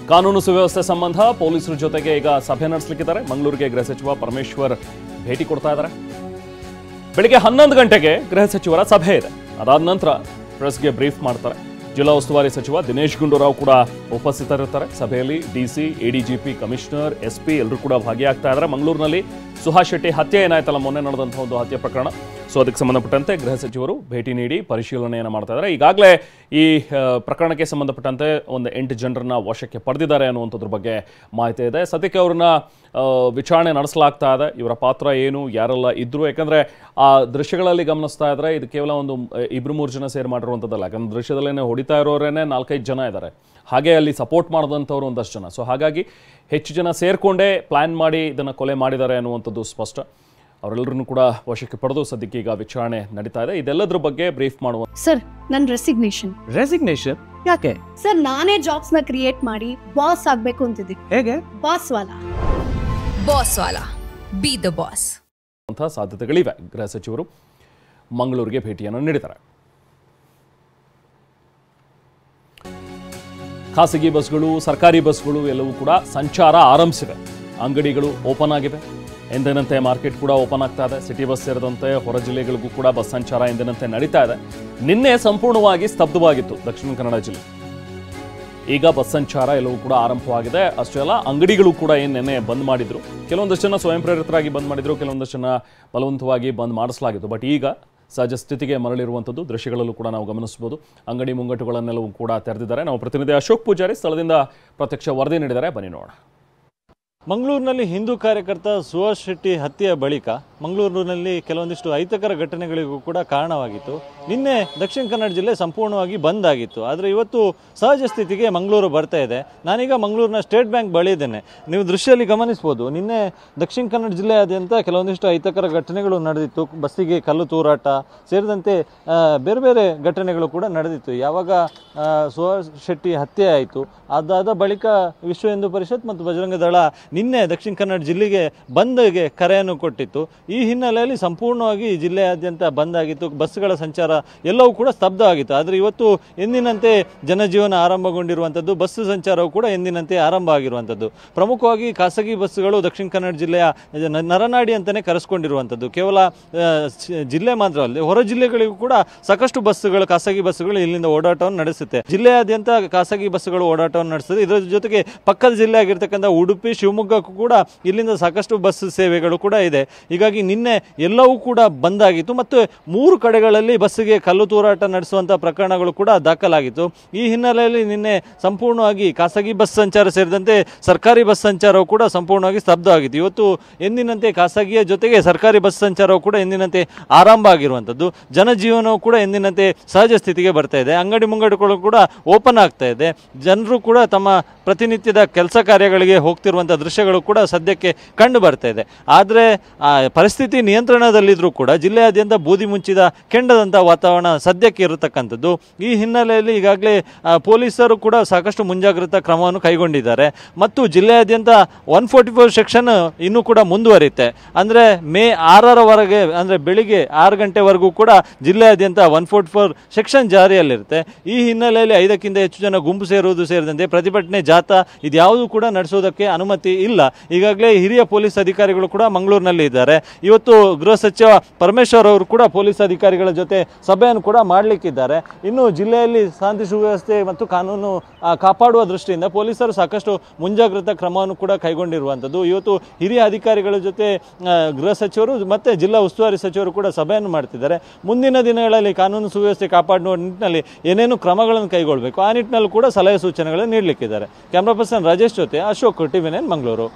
ಕಾನೂನು ಸುವ್ಯವಸ್ಥೆ ಸಂಬಂಧ ಪೊಲೀಸರ ಜೊತೆಗೆ ಈಗ ಸಭೆ ನಡೆಸಲಿಕ್ಕಿದ್ದಾರೆ. ಮಂಗಳೂರಿಗೆ ಗೃಹ ಸಚಿವ ಪರಮೇಶ್ವರ್ ಭೇಟಿ ಕೊಡ್ತಾ ಇದ್ದಾರೆ. ಬೆಳಿಗ್ಗೆ 11 ಗಂಟೆಗೆ ಗೃಹ ಸಚಿವರ ಸಭೆ ಇದೆ. ಅದಾದ ನಂತರ ಪ್ರೆಸ್ಗೆ ಬ್ರೀಫ್ ಮಾಡ್ತಾರೆ. ಜಿಲ್ಲಾ ಉಸ್ತುವಾರಿ ಸಚಿವ ದಿನೇಶ್ ಗುಂಡೂರಾವ್ ಕೂಡ ಉಪಸ್ಥಿತರಿರ್ತಾರೆ. ಸಭೆಯಲ್ಲಿ ಡಿಸಿ, ಎಡಿಜಿಪಿ, ಕಮಿಷನರ್, ಎಸ್ಪಿ ಎಲ್ಲರೂ ಕೂಡ ಭಾಗಿಯಾಗ್ತಾ ಇದ್ದಾರೆ. ಮಂಗಳೂರಿನಲ್ಲಿ ಸುಹಾಸ್ ಶೆಟ್ಟಿ ಹತ್ಯೆ ಏನಾಯ್ತಲ್ಲ, ಮೊನ್ನೆ ನಡೆದಂತಹ ಒಂದು ಹತ್ಯೆ ಪ್ರಕರಣ, ಸೊ ಅದಕ್ಕೆ ಸಂಬಂಧಪಟ್ಟಂತೆ ಗೃಹ ಸಚಿವರು ಭೇಟಿ ನೀಡಿ ಪರಿಶೀಲನೆಯನ್ನು ಮಾಡ್ತಾ ಇದ್ದಾರೆ. ಈಗಾಗಲೇ ಈ ಪ್ರಕರಣಕ್ಕೆ ಸಂಬಂಧಪಟ್ಟಂತೆ ಒಂದು 8 ಜನರನ್ನ ವಶಕ್ಕೆ ಪಡೆದಿದ್ದಾರೆ ಅನ್ನುವಂಥದ್ರ ಬಗ್ಗೆ ಮಾಹಿತಿ ಇದೆ. ಸದ್ಯಕ್ಕೆ ಅವ್ರನ್ನ ವಿಚಾರಣೆ ನಡೆಸಲಾಗ್ತಾ ಇದೆ. ಇವರ ಪಾತ್ರ ಏನು, ಯಾರೆಲ್ಲ ಇದ್ರು, ಯಾಕಂದ್ರೆ ಆ ದೃಶ್ಯಗಳಲ್ಲಿ ಗಮನಿಸ್ತಾ ಇದ್ರೆ ಇದು ಕೇವಲ ಒಂದು 2-3 ಜನ ಸೇರಿ ಮಾಡಿರುವಂಥದ್ದಲ್ಲ. ಯಾಕಂದ್ರೆ ದೃಶ್ಯದಲ್ಲೇನೆ ಹೊಡಿತಾ ಇರೋರೇನೆ 4-5 ಜನ ಇದ್ದಾರೆ. ಹಾಗೆ ಅಲ್ಲಿ ಸಪೋರ್ಟ್ ಮಾಡಿದಂಥವ್ರು ಒಂದಷ್ಟು ಜನ. ಸೊ ಹಾಗಾಗಿ ಹೆಚ್ಚು ಜನ ಸೇರ್ಕೊಂಡೇ ಪ್ಲಾನ್ ಮಾಡಿ ಇದನ್ನು ಕೊಲೆ ಮಾಡಿದ್ದಾರೆ ಅನ್ನುವಂಥದ್ದು ಸ್ಪಷ್ಟ. ಅವರೆಲ್ಲರನ್ನು ಕೂಡ ವಶಕ್ಕೆ ಪಡೆದು ಸದ್ಯಕ್ಕೆ ಈಗ ವಿಚಾರಣೆ ನಡೀತಾ ಇದೆ. ಇದೆಲ್ಲದ್ರ ಬಗ್ಗೆ ಬ್ರೀಫ್ ಮಾಡುವ. ಸರ್, ನನ್ನ ರೆಸಿಗ್ನೇಷನ್ ಯಾಕೆ ಸರ್? ನಾನೇ ಜಾಬ್ಸ್ ನ ಕ್ರಿಯೇಟ್ ಮಾಡಿ ಬಾಸ್ ಆಗ್ಬೇಕು ಅಂತಿದ್ದೀನಿ. ಹೇಗೆ? Boss Vala B the boss ಅಂತ ಸಾಧ್ಯತೆಗಳಿವೆ. ಗೃಹ ಸಚಿವರು ಮಂಗಳೂರಿಗೆ ಭೇಟಿಯನ್ನು ನೀಡಿದ್ದಾರೆ. ಖಾಸಗಿ ಬಸ್ಗಳು, ಸರ್ಕಾರಿ ಬಸ್ಗಳು ಎಲ್ಲವೂ ಕೂಡ ಸಂಚಾರ ಆರಂಭಿಸಿವೆ. ಅಂಗಡಿಗಳು ಓಪನ್ ಆಗಿವೆ. ಎಂದಿನಂತೆ ಮಾರ್ಕೆಟ್ ಕೂಡ ಓಪನ್ ಆಗ್ತಾ ಇದೆ. ಸಿಟಿ ಬಸ್ ಸೇರಿದಂತೆ ಹೊರ ಜಿಲ್ಲೆಗಳಿಗೂ ಕೂಡ ಬಸ್ ಸಂಚಾರ ಎಂದಿನಂತೆ ನಡೀತಾ ಇದೆ. ನಿನ್ನೆ ಸಂಪೂರ್ಣವಾಗಿ ಸ್ತಬ್ಧವಾಗಿತ್ತು ದಕ್ಷಿಣ ಕನ್ನಡ ಜಿಲ್ಲೆ. ಈಗ ಬಸ್ ಸಂಚಾರ ಎಲ್ಲವೂ ಕೂಡ ಆರಂಭವಾಗಿದೆ. ಅಷ್ಟೇ ಅಲ್ಲ, ಅಂಗಡಿಗಳು ಕೂಡ ನಿನ್ನೆ ಬಂದ್ ಮಾಡಿದ್ರು. ಕೆಲವೊಂದಷ್ಟು ಜನ ಸ್ವಯಂ ಪ್ರೇರಿತರಾಗಿ ಬಂದ್ ಮಾಡಿದ್ರು, ಕೆಲವೊಂದಷ್ಟು ಜನ ಬಲವಂತವಾಗಿ ಬಂದ್ ಮಾಡಿಸಲಾಗಿತ್ತು. ಬಟ್ ಈಗ ಸಹಜ ಸ್ಥಿತಿಗೆ ಮರಳಿರುವಂಥದ್ದು ದೃಶ್ಯಗಳಲ್ಲೂ ಕೂಡ ನಾವು ಗಮನಿಸಬಹುದು. ಅಂಗಡಿ ಮುಂಗಟ್ಟುಗಳನ್ನೆಲ್ಲವೂ ಕೂಡ ತೆರೆದಿದ್ದಾರೆ. ನಾವು ಪ್ರತಿನಿಧಿ ಅಶೋಕ್ ಪೂಜಾರಿ ಸ್ಥಳದಿಂದ ಪ್ರತ್ಯಕ್ಷ ವರದಿ ನೀಡಿದ್ದಾರೆ. ಬನ್ನಿ ನೋಡೋಣ. ಮಂಗಳೂರಿನಲ್ಲಿ ಹಿಂದೂ ಕಾರ್ಯಕರ್ತ ಸುಹಾಸ್ ಶೆಟ್ಟಿ ಹತ್ಯೆಯ ಬಳಿಕ ಮಂಗಳೂರಿನಲ್ಲಿ ಕೆಲವೊಂದಿಷ್ಟು ಅಹಿತಕರ ಘಟನೆಗಳಿಗೂ ಕೂಡ ಕಾರಣವಾಗಿತ್ತು. ನಿನ್ನೆ ದಕ್ಷಿಣ ಕನ್ನಡ ಜಿಲ್ಲೆ ಸಂಪೂರ್ಣವಾಗಿ ಬಂದ್ ಆಗಿತ್ತು. ಆದರೆ ಇವತ್ತು ಸಹಜ ಸ್ಥಿತಿಗೆ ಮಂಗಳೂರು ಬರ್ತಾ ಇದೆ. ನಾನೀಗ ಮಂಗಳೂರಿನ ಸ್ಟೇಟ್ ಬ್ಯಾಂಕ್ ಬಳಿ ಇದ್ದೇನೆ. ನೀವು ದೃಶ್ಯದಲ್ಲಿ ಗಮನಿಸ್ಬೋದು, ನಿನ್ನೆ ದಕ್ಷಿಣ ಕನ್ನಡ ಜಿಲ್ಲೆಯಾದ್ಯಂತ ಕೆಲವೊಂದಿಷ್ಟು ಅಹಿತಕರ ಘಟನೆಗಳು ನಡೆದಿತ್ತು. ಬಸ್ಸಿಗೆ ಕಲ್ಲು ತೂರಾಟ ಸೇರಿದಂತೆ ಬೇರೆ ಬೇರೆ ಘಟನೆಗಳು ಕೂಡ ನಡೆದಿತ್ತು. ಯಾವಾಗ ಸುಹಾಸ್ ಶೆಟ್ಟಿ ಹತ್ಯೆ ಆಯಿತು, ಅದಾದ ಬಳಿಕ ವಿಶ್ವ ಹಿಂದೂ ಪರಿಷತ್ ಮತ್ತು ಬಜರಂಗ ದಳ ನಿನ್ನೆ ದಕ್ಷಿಣ ಕನ್ನಡ ಜಿಲ್ಲೆಗೆ ಬಂದ್ಗೆ ಕರೆಯನ್ನು ಕೊಟ್ಟಿತ್ತು. ಈ ಹಿನ್ನೆಲೆಯಲ್ಲಿ ಸಂಪೂರ್ಣವಾಗಿ ಜಿಲ್ಲೆಯಾದ್ಯಂತ ಬಂದ್ ಆಗಿತ್ತು. ಬಸ್ಗಳ ಸಂಚಾರ ಎಲ್ಲವೂ ಕೂಡ ಸ್ತಬ್ಧ ಆಗಿತ್ತು. ಆದರೆ ಇವತ್ತು ಎಂದಿನಂತೆ ಜನಜೀವನ ಆರಂಭಗೊಂಡಿರುವಂಥದ್ದು, ಬಸ್ ಸಂಚಾರವು ಕೂಡ ಎಂದಿನಂತೆ ಆರಂಭ ಆಗಿರುವಂಥದ್ದು. ಪ್ರಮುಖವಾಗಿ ಖಾಸಗಿ ಬಸ್ಗಳು ದಕ್ಷಿಣ ಕನ್ನಡ ಜಿಲ್ಲೆಯ ನರನಾಡಿ ಅಂತಲೇ ಕರೆಸ್ಕೊಂಡಿರುವಂಥದ್ದು. ಕೇವಲ ಜಿಲ್ಲೆ ಮಾತ್ರ ಅಲ್ಲದೆ ಹೊರ ಜಿಲ್ಲೆಗಳಿಗೂ ಕೂಡ ಸಾಕಷ್ಟು ಬಸ್ಗಳು, ಖಾಸಗಿ ಬಸ್ಗಳು ಇಲ್ಲಿಂದ ಓಡಾಟವನ್ನು ನಡೆಸುತ್ತೆ. ಜಿಲ್ಲೆಯಾದ್ಯಂತ ಖಾಸಗಿ ಬಸ್ಗಳು ಓಡಾಟವನ್ನು ನಡೆಸುತ್ತೆ. ಇದರ ಜೊತೆಗೆ ಪಕ್ಕದ ಜಿಲ್ಲೆ ಆಗಿರ್ತಕ್ಕಂಥ ಉಡುಪಿ, ಶಿವಮೊಗ್ಗಕ್ಕೂ ಕೂಡ ಇಲ್ಲಿಂದ ಸಾಕಷ್ಟು ಬಸ್ ಸೇವೆಗಳು ಕೂಡ ಇದೆ. ಹೀಗಾಗಿ ನಿನ್ನೆ ಎಲ್ಲವೂ ಕೂಡ ಬಂದಾಗಿತ್ತು ಮತ್ತು 3 ಕಡೆಗಳಲ್ಲಿ ಬಸ್ಸಿಗೆ ಕಲ್ಲು ತೂರಾಟ ನಡೆಸುವಂಥ ಪ್ರಕರಣಗಳು ಕೂಡ ದಾಖಲಾಗಿತ್ತು. ಈ ಹಿನ್ನೆಲೆಯಲ್ಲಿ ನಿನ್ನೆ ಸಂಪೂರ್ಣವಾಗಿ ಖಾಸಗಿ ಬಸ್ ಸಂಚಾರ ಸೇರಿದಂತೆ ಸರ್ಕಾರಿ ಬಸ್ ಸಂಚಾರವು ಕೂಡ ಸಂಪೂರ್ಣವಾಗಿ ಸ್ತಬ್ಧ ಆಗಿತ್ತು. ಇವತ್ತು ಎಂದಿನಂತೆ ಖಾಸಗಿಯ ಜೊತೆಗೆ ಸರ್ಕಾರಿ ಬಸ್ ಸಂಚಾರವು ಕೂಡ ಎಂದಿನಂತೆ ಆರಂಭ ಆಗಿರುವಂಥದ್ದು. ಜನಜೀವನವು ಕೂಡ ಎಂದಿನಂತೆ ಸಹಜ ಸ್ಥಿತಿಗೆ ಬರ್ತಾ ಇದೆ. ಅಂಗಡಿ ಮುಂಗಟ್ಟುಗಳು ಕೂಡ ಓಪನ್ ಆಗ್ತಾ ಇದೆ. ಜನರು ಕೂಡ ತಮ್ಮ ಪ್ರತಿನಿತ್ಯದ ಕೆಲಸ ಕಾರ್ಯಗಳಿಗೆ ಹೋಗ್ತಿರುವಂಥ ದೃಶ್ಯಗಳು ಕೂಡ ಸದ್ಯಕ್ಕೆ ಕಂಡು ಬರ್ತಾ ಇದೆ. ಆದರೆ ಪರಿಸ್ಥಿತಿ ನಿಯಂತ್ರಣದಲ್ಲಿದ್ದರೂ ಕೂಡ ಜಿಲ್ಲೆಯಾದ್ಯಂತ ಬೂದಿ ಮುಚ್ಚಿದ ಕೆಂಡದಂಥ ವಾತಾವರಣ ಸದ್ಯಕ್ಕೆ ಇರತಕ್ಕಂಥದ್ದು. ಈ ಹಿನ್ನೆಲೆಯಲ್ಲಿ ಈಗಾಗಲೇ ಪೊಲೀಸರು ಕೂಡ ಸಾಕಷ್ಟು ಮುಂಜಾಗ್ರತಾ ಕ್ರಮವನ್ನು ಕೈಗೊಂಡಿದ್ದಾರೆ ಮತ್ತು ಜಿಲ್ಲೆಯಾದ್ಯಂತ 144 ಸೆಕ್ಷನ್ ಇನ್ನೂ ಕೂಡ ಮುಂದುವರಿಯುತ್ತೆ. ಅಂದರೆ ಮೇ 6ರವರೆಗೆ, ಅಂದರೆ ಬೆಳಿಗ್ಗೆ 6 ಗಂಟೆವರೆಗೂ ಕೂಡ ಜಿಲ್ಲೆಯಾದ್ಯಂತ 144 ಸೆಕ್ಷನ್ ಜಾರಿಯಲ್ಲಿರುತ್ತೆ. ಈ ಹಿನ್ನೆಲೆಯಲ್ಲಿ 5ಕ್ಕಿಂತ ಹೆಚ್ಚು ಜನ ಗುಂಪು ಸೇರುವುದು ಸೇರಿದಂತೆ ಪ್ರತಿಭಟನೆ, ಜಾಥಾ ಇದ್ಯಾವುದೂ ಕೂಡ ನಡೆಸೋದಕ್ಕೆ ಅನುಮತಿ ಇಲ್ಲ. ಈಗಾಗಲೇ ಹಿರಿಯ ಪೊಲೀಸ್ ಅಧಿಕಾರಿಗಳು ಕೂಡ ಮಂಗಳೂರಿನಲ್ಲಿ ಇದ್ದಾರೆ. ಇವತ್ತು ಗೃಹ ಸಚಿವ ಪರಮೇಶ್ವರ್ ಅವರು ಕೂಡ ಪೊಲೀಸ್ ಅಧಿಕಾರಿಗಳ ಜೊತೆ ಸಭೆಯನ್ನು ಕೂಡ ಮಾಡಲಿಕ್ಕಿದ್ದಾರೆ. ಇನ್ನು ಜಿಲ್ಲೆಯಲ್ಲಿ ಶಾಂತಿ ಸುವ್ಯವಸ್ಥೆ ಮತ್ತು ಕಾನೂನು ಕಾಪಾಡುವ ದೃಷ್ಟಿಯಿಂದ ಪೊಲೀಸರು ಸಾಕಷ್ಟು ಮುಂಜಾಗ್ರತಾ ಕ್ರಮವನ್ನು ಕೂಡ ಕೈಗೊಂಡಿರುವಂಥದ್ದು. ಇವತ್ತು ಹಿರಿಯ ಅಧಿಕಾರಿಗಳ ಜೊತೆ ಗೃಹ ಸಚಿವರು ಮತ್ತು ಜಿಲ್ಲಾ ಉಸ್ತುವಾರಿ ಸಚಿವರು ಕೂಡ ಸಭೆಯನ್ನು ಮಾಡ್ತಿದ್ದಾರೆ. ಮುಂದಿನ ದಿನಗಳಲ್ಲಿ ಕಾನೂನು ಸುವ್ಯವಸ್ಥೆ ಕಾಪಾಡುವ ನಿಟ್ಟಿನಲ್ಲಿ ಏನೇನು ಕ್ರಮಗಳನ್ನು ಕೈಗೊಳ್ಳಬೇಕು ಆ ನಿಟ್ಟಿನಲ್ಲಿ ಕೂಡ ಸಲಹೆ ಸೂಚನೆಗಳನ್ನು ನೀಡಲಿಕ್ಕಿದ್ದಾರೆ. ಕ್ಯಾಮ್ರಾ ಪರ್ಸನ್ ರಾಜೇಶ್ ಜೊತೆ ಅಶೋಕ್, ಟಿವಿ9 ಮಂಗಳೂರು.